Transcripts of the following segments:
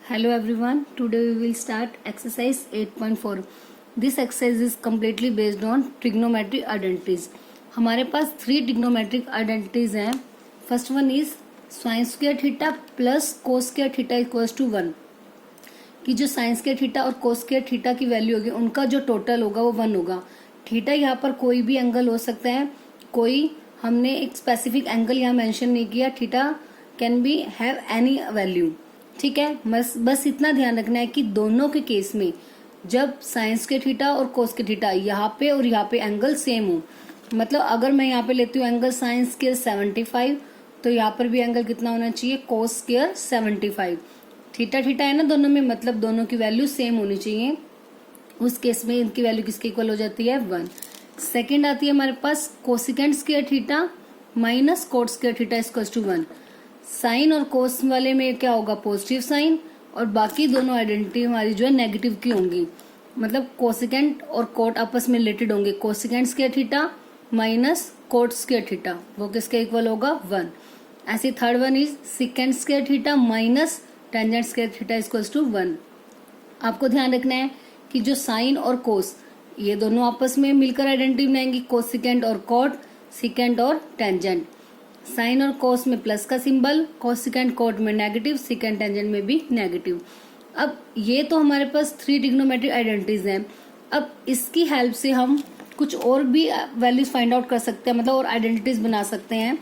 Hello everyone, today we will start exercise 8.4. This exercise is completely based on trigonometric identities. हमारे पास 3 trigonometric identities हैं. First one is sin square theta plus cos square theta equals to 1. कि जो sin square theta और cos square theta की value होगी उनका जो total होगा वो 1 होगा. थीटा यहाँ पर कोई भी एंगल हो सकता है, कोई हमने एक स्पेसिफिक एंगल यहाँ मेंशन नहीं किया. Theta can be have any value. ठीक है, बस इतना ध्यान रखना है कि दोनों के केस में जब साइंस के थीटा और कोस के थीटा यहाँ पे और यहाँ पे एंगल सेम हो, मतलब अगर मैं यहाँ पे लेती हूँ एंगल साइंस स्क्वायर 75 तो यहाँ पर भी एंगल कितना होना चाहिए, कोस स्क्वायर 75. थीटा थीटा है ना दोनों में, मतलब दोनों की वैल्यू सेम होनी चाहिए. उस केस में इनकी वैल्यू किसके इक्वल हो जाती है, 1. सेकेंड आती है हमारे पास cosecant square theta minus cot square theta equal to 1. Sine और कोस वाले में क्या होगा, पॉजिटिव साइन, और बाकी दोनों आइडेंटिटी हमारी जो है नेगेटिव की होंगी. मतलब कोसिकेंट और कोट आपस में रिलेटेड होंगे. Cosecant square theta minus cot square theta वो किसके इक्वल होगा, 1. ऐसे third one is secant square theta minus tangent square theta equal to 1. आपको ध्यान रखना है कि जो साइन और कोस ये दोनों आपस में मिलकर आइडेंटिटी बनाएंगी, कोसिकेंट और कोट, सिकेंट और टेंजेंट. साइन और कोस में प्लस का सिंबल, कोसिकेंट कोट में नेगेटिव, सिकेंट टेंजेंट में भी नेगेटिव. अब ये तो हमारे पास 3 ट्रिग्नोमेट्रिक आइडेंटिटीज हैं. अब इसकी हेल्प से हम कुछ और भी वैल्यूज फाइंड आउट कर सकते हैं, मतलब और आइडेंटिटीज बना सकते हैं.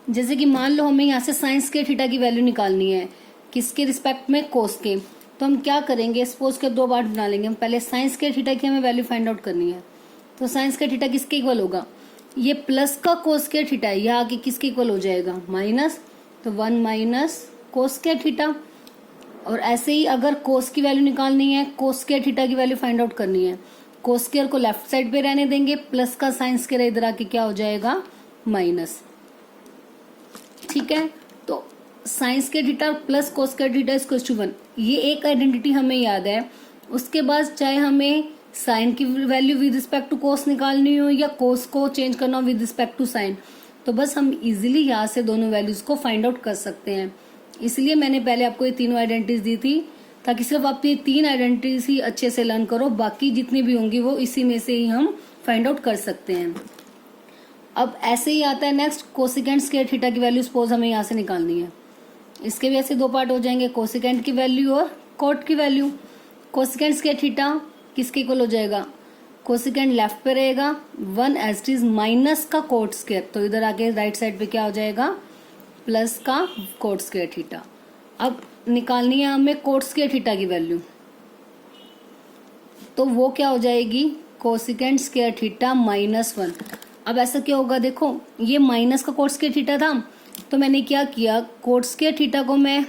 जैसे कि मान लो हमें यहाँ से साइन स्क्वायर थीटा की वैल्यू निकालनी है, किसके रिस्पेक्ट में, कोस के. तो हम क्या करेंगे, सपोज के 2 पार्ट बना लेंगे. हम पहले साइन स्क्वायर थीटा की हमें वैल्यू फाइंड आउट करनी है. तो साइन स्क्वायर थीटा किसके इक्वल होगा, ये प्लस का कोस स्क्वायर थीटा है, यह आगे किसके इक्वल हो जाएगा, माइनस. तो 1 माइनस कोस स्क्वायर थीटा. और ऐसे ही अगर कोस की वैल्यू निकालनी है, कोस स्क्वायर थीटा की वैल्यू फाइंड आउट करनी है, कोस स्क्वायर को लेफ्ट साइड पे रहने देंगे, प्लस का साइन स्क्वायर इधर आके क्या हो जाएगा, माइनस. ठीक है, तो sine square theta plus cos square theta equal to 1, ये एक आइडेंटिटी हमें याद है. उसके बाद चाहे हमें साइन की वैल्यू विद रिस्पेक्ट टू कोस निकालनी हो या कोस को चेंज करना हो विद रिस्पेक्ट टू साइन, तो बस हम इजीली यहाँ से दोनों वैल्यूज को फाइंड आउट कर सकते हैं. इसलिए मैंने पहले आपको ये तीनों आइडेंटिटीज दी थी, ताकि सिर्फ आप ये 3 आइडेंटिटीज ही अच्छे से लर्न करो, बाकी जितनी भी होंगी वो इसी में से ही हम फाइंड आउट कर सकते हैं. अब ऐसे ही आता है नेक्स्ट, कोसिकेंट स्क्वायर थीटा की वैल्यू सपोज हमें यहाँ से निकालनी है. इसके भी ऐसे 2 पार्ट हो जाएंगे, कोसिकेंट की वैल्यू और कोट की वैल्यू. कोसिकेंट स्क्वायर थीटा किसके इक्वल हो जाएगा, कोसिकेंट लेफ्ट पे रहेगा, 1 एज इट इज माइनस का कोट स्क्वायर, तो इधर आके राइट साइड पे क्या हो जाएगा, प्लस का कोट स्क्वायर थीटा. अब निकालनी है हमें कोट स्क्वायर थीटा की वैल्यू, तो वो क्या हो जाएगी, कोसिकेंट स्क्वायर थीटा माइनस 1. अब ऐसा क्या होगा, देखो ये माइनस का कोट स्क्वायर थीटा था, तो मैंने क्या किया, कोट स्क्वायर थीटा को मैं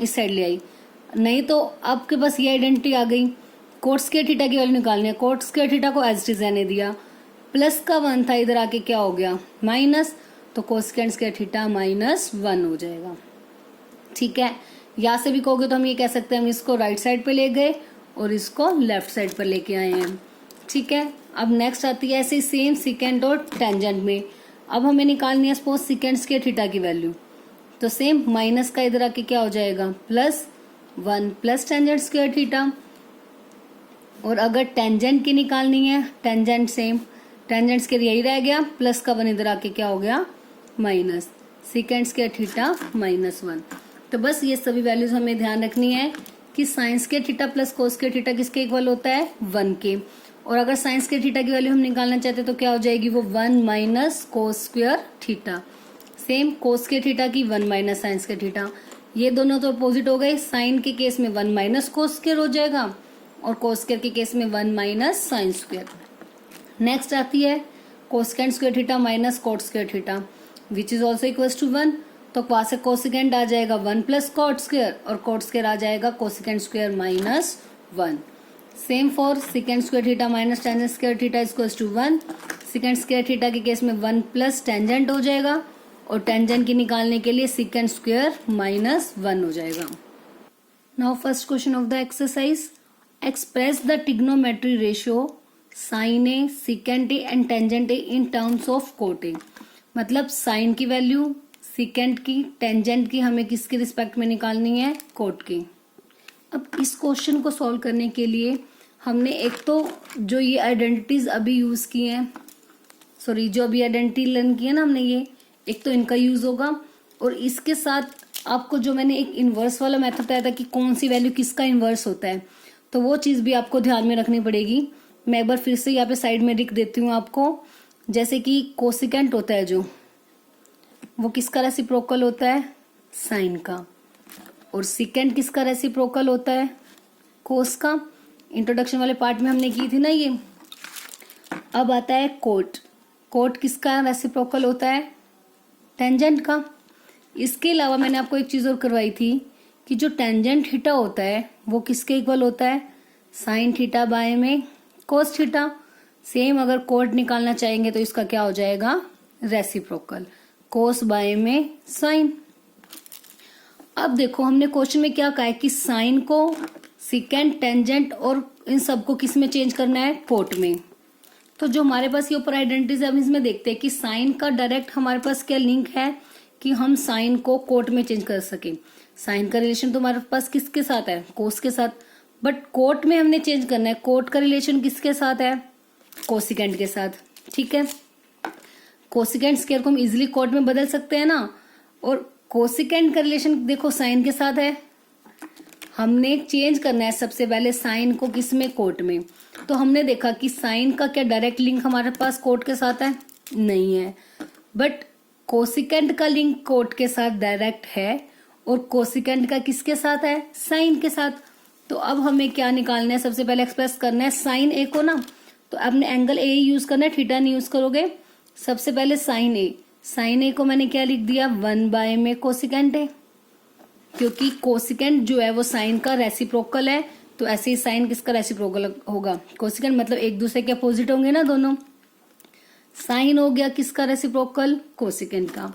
इस साइड ले आई, नहीं तो आपके पास ये आइडेंटिटी आ गई. कोट स्क्वायर थीटा की वैल्यू निकालनी है, कोट स्क्वायर थीटा को एज इट इज रहने दिया, प्लस का 1 था, इधर आके क्या हो गया, माइनस. तो कोसिकेंट स्क्वायर थीटा माइनस 1 हो जाएगा. ठीक है, यहाँ से भी कहोगे तो हम ये कह सकते हैं हम इसको राइट साइड पे ले गए और इसको लेफ्ट साइड पर लेके आए हैं. ठीक है, अब नेक्स्ट आती है ऐसे सेम सिकेंट और टेंजेंट में. अब हमें निकालनी है सपोज सिकेंट स्क्वायर थीटा की वैल्यू, तो सेम माइनस का इधर आके क्या हो जाएगा, plus 1 plus tangent square theta. और अगर टेंजेंट की निकालनी है, टेंजेंट सेम, टेंजेंट स्क्वायर यही रह गया, प्लस का 1 इधर आके क्या हो गया, minus, secant square theta minus 1. तो बस ये सभी वैल्यूज हमें ध्यान रखनी है कि sign square theta plus cos square theta किसके इक्वल होता है, 1 के. और अगर साइन स्क्वायर थीटा की वैल्यू हम निकालना चाहते हैं तो क्या हो जाएगी, वो 1 minus cos square theta. Same कोस स्क्वायर थीटा की 1 माइनस साइन स्क्वायर थीटा, ये दोनों तो अपोजिट हो गए. साइन के केस में 1 माइनस कोस स्क्वायर हो जाएगा और कोस स्क्वायर के केस में 1 माइनस साइन स्क्वायर. नेक्स्ट आती है cosecant square theta minus cot square theta which is also equal to 1. तो वहां से कोसिकेंट आ जाएगा 1 प्लस कोट स्क्वायर और कोट स्क्वायर आ जाएगा cosecant square minus 1. Same for secant square theta minus tangent square theta equal to 1. Secant square theta के case में 1 प्लस टेंजेंट हो जाएगा और टेंजेंट की निकालने के लिए सिकेंट स्क्वायर माइनस 1 हो जाएगा. Now first question of the exercise, express the trigonometry ratio sin A, secant A and tangent A in terms of cot A. मतलब sin की वैल्यू, सीकेंट की, टेंजेंट की हमें किसके रिस्पेक्ट में निकालनी है, कोट की। अब इस क्वेश्चन को सॉल्व करने के लिए हमने एक तो जो ये आइडेंटिटीज अभी यूज की हैं, सॉरी जो अभी आइडेंटिटी लर्न की है ना हमने, ये एक तो इनका यूज होगा, और इसके साथ आपको जो मैंने एक इन्वर्स वाला मेथड बताया था कि कौन सी वैल्यू किसका इन्वर्स होता है, तो वो चीज़ भी आपको ध्यान में रखनी पड़ेगी। मैं एक बार फिर से यहाँ पे साइड में लिख देती हूँ आपको। जैसे कि कोसिकेंट होता है जो, वो किसका रेसिप्रोकल होता है, साइन का। और सीकेंट किसका रेसिप्रोकल होता है, कोस का। इंट्रोडक्शन वाले पार्ट में हमने की थी ना ये। अब आता है कोट। कोट किसका रेसिप्रोकल होता है, टेंजेंट का। इसके अलावा मैंने आपको एक चीज़ और करवाई थी कि जो टेंजेंट थीटा होता है वो किसके इक्वल होता है, साइन थीटा बाय में कोस थीटा। सेम अगर कोट निकालना चाहेंगे तो इसका क्या हो जाएगा, रेसिप्रोकल, कोस बाय में साइन। अब देखो हमने क्वेश्चन में क्या कहा है कि साइन को सीकेंट, टेंजेंट और इन सबको किस में चेंज करना है, कोट में। तो जो हमारे पास ये ऊपर आइडेंटिटीज है, हम इसमें देखते हैं कि साइन का डायरेक्ट हमारे पास क्या लिंक है कि हम साइन को कोट में चेंज कर सके। साइन का रिलेशन तो हमारे पास किसके साथ है, कोस के साथ, बट कोट में हमने चेंज करना है। कोट का रिलेशन किसके साथ है, कोसिकेंट के साथ। ठीक है, कोसिकेंट स्क्वायर को हम इजिली कोट में बदल सकते हैं ना, और कोसिकेंट का रिलेशन देखो साइन के साथ है। हमने चेंज करना है सबसे पहले साइन को किस में, कोट में। तो हमने देखा कि साइन का क्या डायरेक्ट लिंक हमारे पास कोट के साथ है, नहीं है, बट कोसिकेंट का लिंक कोट के साथ डायरेक्ट है, और कोसिकेंट का किसके साथ है, साइन के साथ। तो अब हमें क्या निकालना है, सबसे पहले एक्सप्रेस करना है साइन ए को ना, तो आपने एंगल ए यूज करना है, थीटा नहीं यूज करोगे। सबसे पहले साइन ए, साइन ए को मैंने क्या लिख दिया, 1 बाय में कोसिकेंट है, क्योंकि कोसिकेंट जो है वो साइन का रेसिप्रोकल है। तो ऐसे ही साइन किसका रेसिप्रोकल होगा, कोसिकेंट, मतलब एक दूसरे के अपोजिट होंगे ना दोनों। साइन हो गया किसका रेसिप्रोकल, कोसिकेंट का।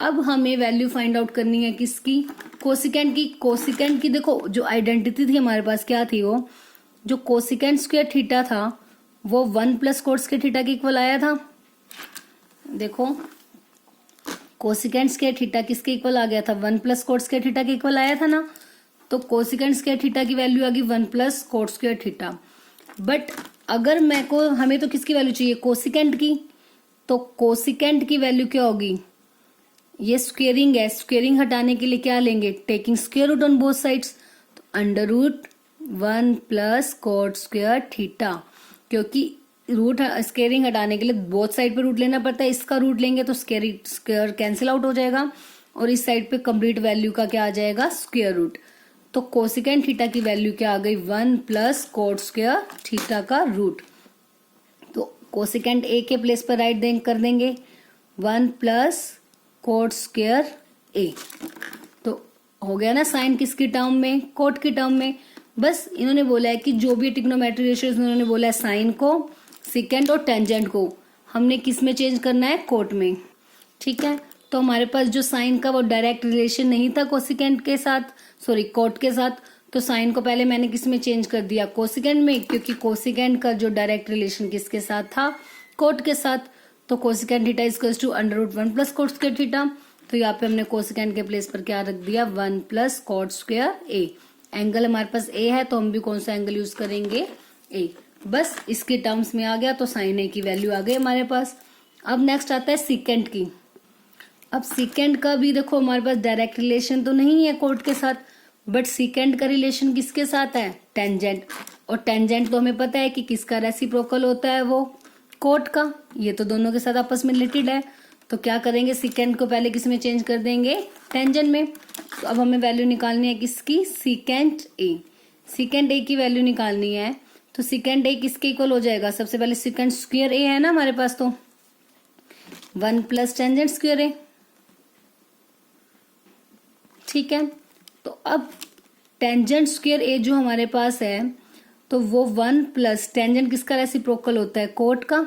अब हमें वैल्यू फाइंड आउट करनी है किसकी, कोसिकेंट की। कोसिकेंट की देखो जो आइडेंटिटी थी हमारे पास क्या थी, वो जो कोसिकेंट स्क्वायर थीटा था वो 1 प्लस कोट स्क्वायर थीटा के इक्वल आया था। देखो कोसिकेंट स्क्वायर थीटा किसके इक्वल आ गया था, 1 प्लस कोट स्क्वायर थीटा के इक्वल आया था ना। तो कोसिकेंट स्क्वायर थीटा की वैल्यू आ गई 1 plus cot square theta. But अगर हमें तो किसकी वैल्यू चाहिए, कोसिकेंट की। तो कोसिकेंट की वैल्यू क्या होगी, ये स्क्वेयरिंग है, स्क्वेयरिंग हटाने के लिए क्या लेंगे, taking square root on both sides. तो under root 1 plus cot square theta, क्योंकि रूट स्क्वेयरिंग हटाने के लिए बोथ साइड पे रूट लेना पड़ता है। इसका रूट लेंगे तो स्क्वेयर कैंसिल आउट हो जाएगा, और इस साइड पे कंप्लीट वैल्यू का क्या आ जाएगा, स्क्वेयर रूट। तो कोसिकेंट थीटा की वैल्यू क्या आ गई, 1 प्लस कोट स्क्वायर थीटा का रूट। तो कोसिकेंट ए के प्लेस पर राइट कर देंगे 1 प्लस कोट स्क्वायर ए। तो हो गया ना साइन किसकी टर्म में, कोट की टर्म में। बस इन्होंने बोला है कि जो भी ट्रिग्नोमेट्री रेशियोज उन्होंने बोला है, साइन को, सीकेंट और टेंजेंट को हमने किस में चेंज करना है, कोट में। ठीक है, तो हमारे पास जो साइन का वो डायरेक्ट रिलेशन नहीं था कोसिकेंट के साथ, सॉरी कोट के साथ, तो साइन को पहले मैंने किस में चेंज कर दिया, कोसिकेंट में, क्योंकि कोसिकेंट का जो डायरेक्ट रिलेशन किसके साथ था, कोट के साथ। तो cosecant theta equals to under root 1 plus cot square theta. तो यहाँ पे हमने कोसिकेंट के प्लेस पर क्या रख दिया, 1 प्लस कोट स्क्वायर ए। एंगल हमारे पास ए है तो हम भी कौन सा एंगल यूज करेंगे, ए। बस इसके टर्म्स में आ गया, तो साइन ए की वैल्यू आ गई हमारे पास। अब नेक्स्ट आता है सीकेंट की। अब सीकेंट का भी देखो हमारे पास डायरेक्ट रिलेशन तो नहीं है कोट के साथ, बट सीकेंट का रिलेशन किसके साथ है, टेंजेंट। और टेंजेंट तो हमें पता है कि किसका रेसिप्रोकल होता है, वो कोट का। ये तो दोनों के साथ आपस में रिलेटेड है। तो क्या करेंगे, सीकेंट को पहले किस में चेंज कर देंगे, टेंजेंट में। तो अब हमें वैल्यू निकालनी है किसकी, सीकेंट ए। सीकेंट ए की वैल्यू निकालनी है, तो सीकेंट ए किसके इक्वल हो जाएगा, सबसे पहले सीकेंट स्क्वायर ए है ना हमारे पास, तो 1 प्लस टेंजेंट स्क्वायर ए। ठीक है, तो अब टेंजेंट स्क्वायर ए जो हमारे पास है, तो वो 1 प्लस टेंजेंट किसका रेसिप्रोकल होता है, कोट का।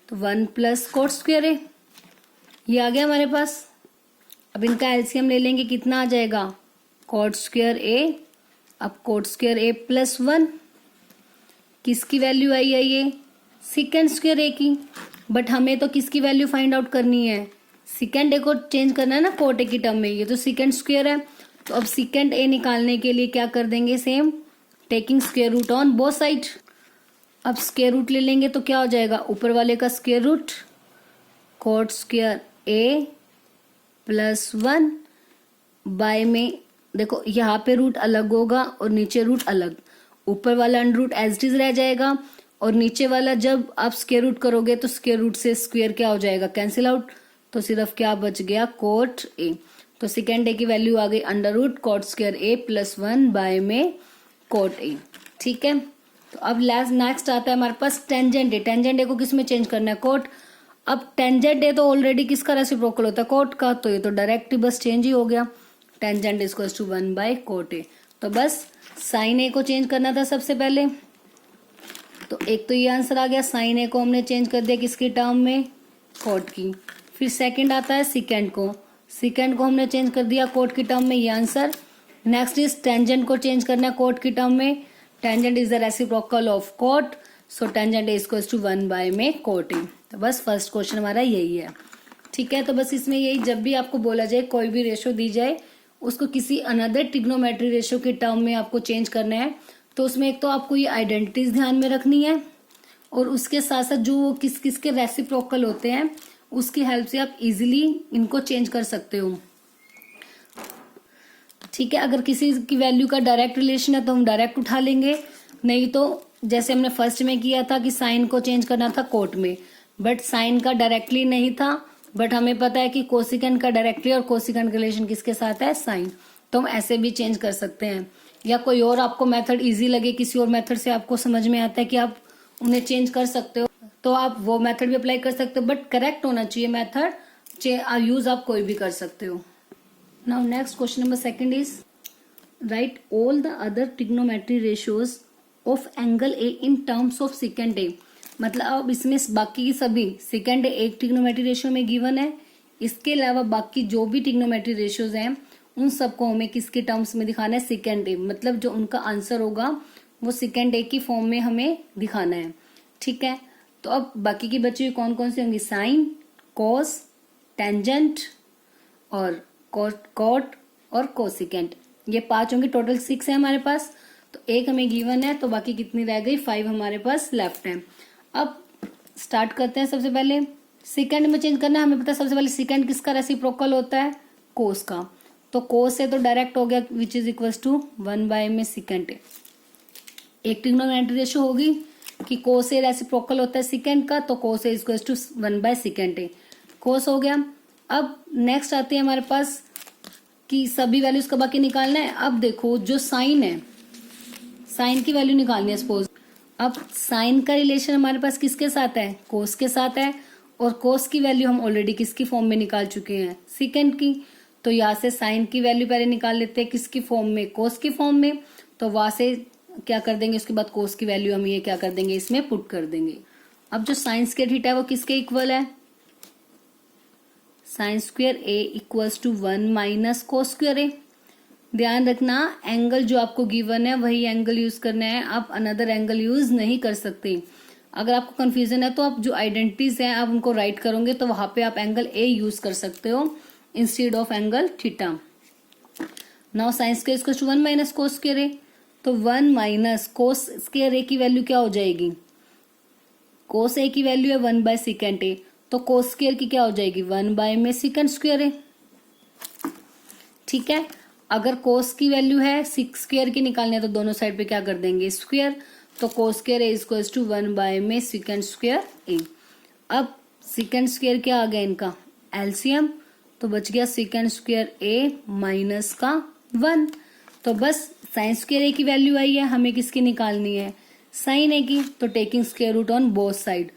तो 1 प्लस कोट स्क्वायर ए, ये आ गया हमारे पास। अब इनका एलसीएम ले लेंगे, कितना आ जाएगा, कोट स्क्वायर ए। अब कोट स्क्वायर ए प्लस 1, किसकी वैल्यू आई है, ये सीकेंट स्क्वायर ए की। बट हमें तो किसकी वैल्यू फाइंड आउट करनी है, सेकेंड ए को चेंज करना है ना कोट ए की टर्म में, ये तो सेकेंड स्क्वायर है, तो अब सेकेंड ए निकालने के लिए क्या कर देंगे, same taking square root on both side. अब स्क्वायर रूट ले लेंगे तो क्या हो जाएगा, ऊपर वाले का square root cot square A plus 1 by में, देखो यहाँ पे रूट अलग होगा और नीचे रूट अलग, ऊपर वाला under root as it is रह जाएगा और नीचे वाला जब आप स्क्वायर रूट करोगे तो स्क्वायर रूट से स्क्वायर क्या हो जाएगा, कैंसिल आउट, तो सिर्फ क्या बच गया कोट ए। तो सेकेंड ए की वैल्यू आ गई under root cot square A plus 1 by में कोट ए। ठीक है, तो अब नेक्स्ट आता है हमारे पास टेंजेंट ए। टेंजेंट ए को किस में चेंज करना है, कोट। अब टेंजेंट ए तो ऑलरेडी किसका रेसिप्रोकल होता है, कोट का, तो ये तो डायरेक्ट ही बस चेंज ही हो गया, tangent is equal to 1 by cot A. तो बस साइन ए को चेंज करना था सबसे पहले, तो एक तो ये आंसर आ गया, साइन ए को हमने चेंज कर दिया किसकी टर्म में, कोट की। फिर सेकंड आता है सेकंड को हमने चेंज कर दिया कोट की टर्म में, ये आंसर। नेक्स्ट इज टेंजेंट को चेंज करना है कोट की टर्म में, tangent is the reciprocal of cot, so tangent is equal to 1 by में कोट ए। तो बस फर्स्ट क्वेश्चन हमारा यही है। ठीक है, तो बस इसमें यही, जब भी आपको बोला जाए कोई भी रेशो दी जाए उसको किसी अनदर ट्रिग्नोमेट्री रेशो के टर्म में आपको चेंज करना है, तो उसमें एक तो आपको ये आइडेंटिटीज ध्यान में रखनी है और उसके साथ साथ जो किस किस के रेसिप्रोकल होते हैं उसकी हेल्प से आप इजीली इनको चेंज कर सकते हो। ठीक है, अगर किसी की वैल्यू का डायरेक्ट रिलेशन है तो हम डायरेक्ट उठा लेंगे, नहीं तो जैसे हमने फर्स्ट में किया था कि साइन को चेंज करना था कोट में, बट साइन का डायरेक्टली नहीं था, बट हमें पता है कि कोसिकेंट का डायरेक्टली और कोसिकेंट का रिलेशन किसके साथ है, साइन, तो हम ऐसे भी चेंज कर सकते हैं। या कोई और आपको मेथड इजी लगे, किसी और मेथड से आपको समझ में आता है कि आप उन्हें चेंज कर सकते हो, तो आप वो मेथड भी अप्लाई कर सकते हो, बट करेक्ट होना चाहिए मेथड, यूज आप कोई भी कर सकते हो। Now next question number second is write all the other trigonometry ratios of angle A in terms of second A. मतलब अब इसमें बाकी की सभी सेकेंड ए एक ट्रिग्नोमेट्री रेशियो में गिवन है, इसके अलावा बाकी जो भी ट्रिग्नोमेट्री रेशियोज हैं उन सबको हमें किसके टर्म्स में दिखाना है, सेकेंड ए, मतलब जो उनका आंसर होगा वो सेकेंड ए की फॉर्म में हमें दिखाना है। ठीक है, तो अब बाकी की बची हुई कौन कौन सी होंगी, साइन, कोस, टेंजेंट और कॉट और कोसिकेंट, ये 5 होंगे, टोटल 6 है हमारे पास, तो एक हमें गिवन है, तो बाकी कितनी रह गई, 5 हमारे पास लेफ्ट है। अब स्टार्ट करते हैं, सबसे पहले सेकेंड में चेंज करना है, हमें पता है सबसे पहले सेकेंड किसका रेसिप्रोकल होता है, कोस का, तो कोस से तो डायरेक्ट हो गया which is equal to 1 by में सेकेंड ए। एक ट्रिग्नोमेट्री रेशियो होगी कि कोस ए रेसिप्रोकल होता है सेकेंड का, तो cos A is equal to 1 by second A, cos हो गया। अब नेक्स्ट आते हैं हमारे पास कि सभी वैल्यूज का बाकी निकालना है। अब देखो जो साइन है, साइन की वैल्यू निकालनी है सपोज, अब साइन का रिलेशन हमारे पास किसके साथ है, कोस के साथ है, और कोस की वैल्यू हम ऑलरेडी किसकी फॉर्म में निकाल चुके हैं, सेकेंड की, तो यहाँ से साइन की वैल्यू पहले निकाल लेते हैं किसकी फॉर्म में, कोस की फॉर्म में, तो वहां से क्या कर देंगे, उसके बाद कोस की वैल्यू हम ये क्या कर देंगे, इसमें पुट कर देंगे। अब जो साइन स्क्वायर थीटा है वो किसके इक्वल है, sine square A equals to 1 minus cos square A. ध्यान रखना एंगल जो आपको गिवन है वही एंगल यूज करना है, आप अनदर एंगल यूज नहीं कर सकते। अगर आपको कंफ्यूजन है तो आप जो आइडेंटिटीज हैं आप उनको राइट करोगे तो वहां पे आप एंगल ए यूज कर सकते हो instead of angle theta. Now sine square equals to 1 minus cos square A, तो 1 माइनस कोस स्क्वायर ए की वैल्यू क्या हो जाएगी, कोस ए की वैल्यू है 1 बाय सेकेंड ए, तो कोस स्क्वायर की क्या हो जाएगी 1 बाय में सेकेंड स्क्वायर है। ठीक है, अगर कोस की वैल्यू है 6 स्क्वायर की निकालनी है तो दोनों साइड पे क्या कर देंगे स्क्वायर, तो cos square A equal to 1 by में सेकेंड स्क्वायर ए। अब सेकेंड स्क्वायर क्या आ गया इनका एलसीएम, तो बच गया सेकेंड स्क्वायर ए माइनस का 1, तो बस साइन स्क्वायर ए की वैल्यू आई है, हमें किसकी निकालनी है साइन ए की, तो taking square root on both side,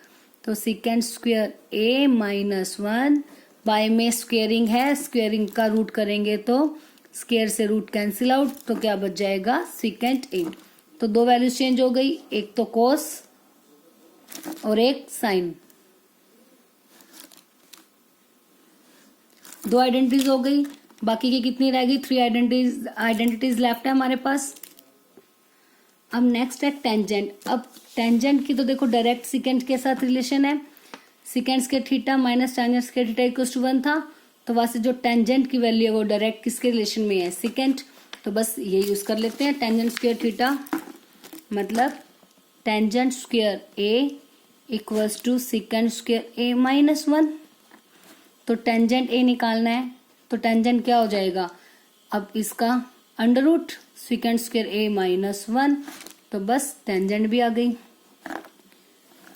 तो secant square A minus 1 by में स्क्वेयरिंग है, स्क्वेयरिंग का रूट करेंगे तो स्क्वायर से रूट कैंसिल आउट, तो क्या बच जाएगा सेकेंड ए। तो दो वैल्यूज चेंज हो गई, एक तो कोस और एक साइन, दो आइडेंटिटीज हो गई, बाकी की कितनी रह गई 3 आइडेंटिटीज लेफ्ट है हमारे पास। अब नेक्स्ट है टेंजेंट। अब टेंजेंट की तो देखो डायरेक्ट सेकेंड के साथ रिलेशन है, secant square theta minus tangent square theta equals to 1 था, तो वहां से जो टेंजेंट की वैल्यू है वो डायरेक्ट किसके रिलेशन में है, सेकेंड। तो बस ये यूज कर लेते हैं, टेंजेंट स्क्वायर थीटा मतलब tangent square A equals to secant square A minus 1। तो टेंजेंट ए निकालना है, तो टेंजेंट क्या हो जाएगा, अब इसका under root second square A minus 1, तो बस टेंजेंट भी आ गई,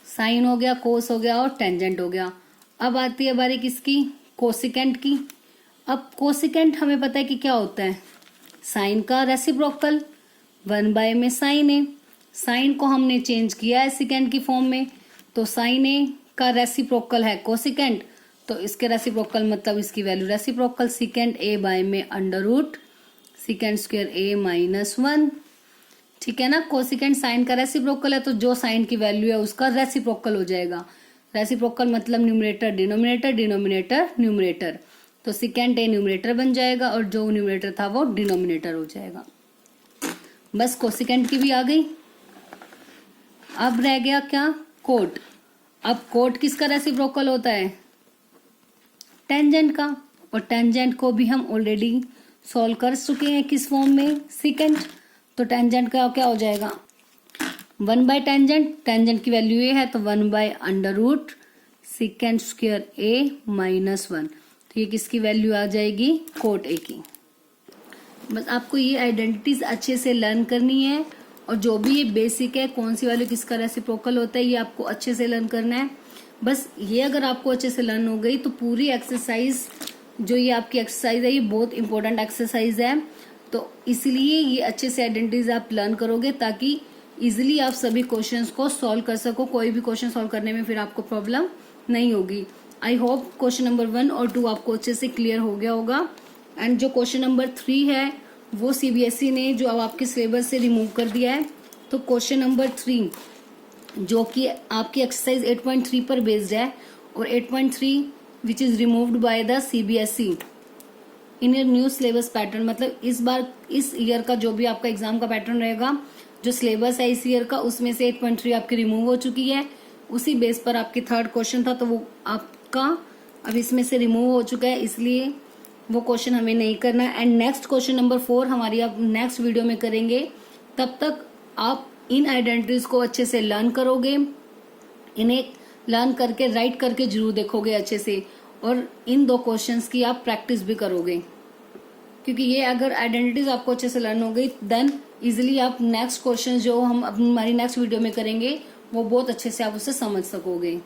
साइन हो गया, कोस हो गया और टेंजेंट हो गया। अब आती है बारी किसकी, कोसिकेंट की। अब कोसिकेंट हमें पता है कि क्या होता है, साइन का रेसिप्रोकल, 1 में साइन ए, साइन को हमने चेंज किया है सिकेंड की फॉर्म में, तो साइन ए का रेसिप्रोकल है कोसिकेंट, तो इसके रेसिप्रोकल मतलब इसकी value reciprocal secant A by में under root secant square A minus 1, ठीक है ना। कोसिकेंट साइन का रेसिप्रोकल है, तो जो साइन की वैल्यू है उसका रेसिप्रोकल हो जाएगा। रेसिप्रोकल मतलब न्यूमरेटर डिनोमिनेटर, डिनोमिनेटर न्यूमरेटर, तो सिकेंड ए न्यूमरेटर बन जाएगा और जो न्यूमरेटर था वो डिनोमिनेटर हो जाएगा। बस कोसिकेंट की भी आ गई। अब रह गया क्या, कोट। अब कोट किसका रेसिप्रोकल होता है, टेंजेंट का, और टेंजेंट को भी हम ऑलरेडी सॉल्व कर चुके हैं किस फॉर्म में, सिकेंड। तो टेंजेंट का क्या हो जाएगा, 1/टेंजेंट, टेंजेंट की वैल्यू ए है तो 1/अंडर root secant square A minus 1, तो ये किसकी वैल्यू आ जाएगी, कोट ए की। बस आपको ये आइडेंटिटीज अच्छे से लर्न करनी है, और जो भी ये बेसिक है कौन सी वैल्यू किसका रेसिप्रोकल होता है ये आपको अच्छे से लर्न करना है। बस ये अगर आपको अच्छे से लर्न हो गई तो पूरी एक्सरसाइज, जो ये आपकी एक्सरसाइज है ये बहुत इंपॉर्टेंट एक्सरसाइज है, तो इसलिए ये अच्छे से आइडेंटिटीज आप लर्न करोगे ताकि इजिली आप सभी क्वेश्चंस को सॉल्व कर सको, कोई भी क्वेश्चन सॉल्व करने में फिर आपको प्रॉब्लम नहीं होगी। आई होप क्वेश्चन नंबर 1 और 2 आपको अच्छे से क्लियर हो गया होगा। एंड जो क्वेश्चन नंबर 3 है वो सीबीएसई ने जो अब आपके सिलेबस से रिमूव कर दिया है, तो क्वेश्चन नंबर 3 जो कि आपकी एक्सरसाइज 8.3 पर बेस्ड है, और 8.3 which is removed by the CBSE in your new syllabus pattern, मतलब इस बार इस ईयर का जो भी आपका एग्जाम का पैटर्न रहेगा, जो सिलेबस है इस ईयर का, उसमें से 8.3 आपकी रिमूव हो चुकी है। उसी बेस पर आपकी थर्ड क्वेश्चन था तो वो आपका अब इसमें से रिमूव हो चुका है, इसलिए वो क्वेश्चन हमें नहीं करना है। एंड नेक्स्ट क्वेश्चन नंबर 4 हमारी आप नेक्स्ट वीडियो में करेंगे। तब तक आप इन आइडेंटिटीज को अच्छे से लर्न करोगे, इन्हें लर्न करके राइट करके जरूर देखोगे अच्छे से, और इन 2 क्वेश्चंस की आप प्रैक्टिस भी करोगे, क्योंकि ये अगर आइडेंटिटीज आपको अच्छे से लर्न हो गई देन इजिली आप नेक्स्ट क्वेश्चन जो हम हमारी नेक्स्ट वीडियो में करेंगे वो बहुत अच्छे से आप उसे समझ सकोगे।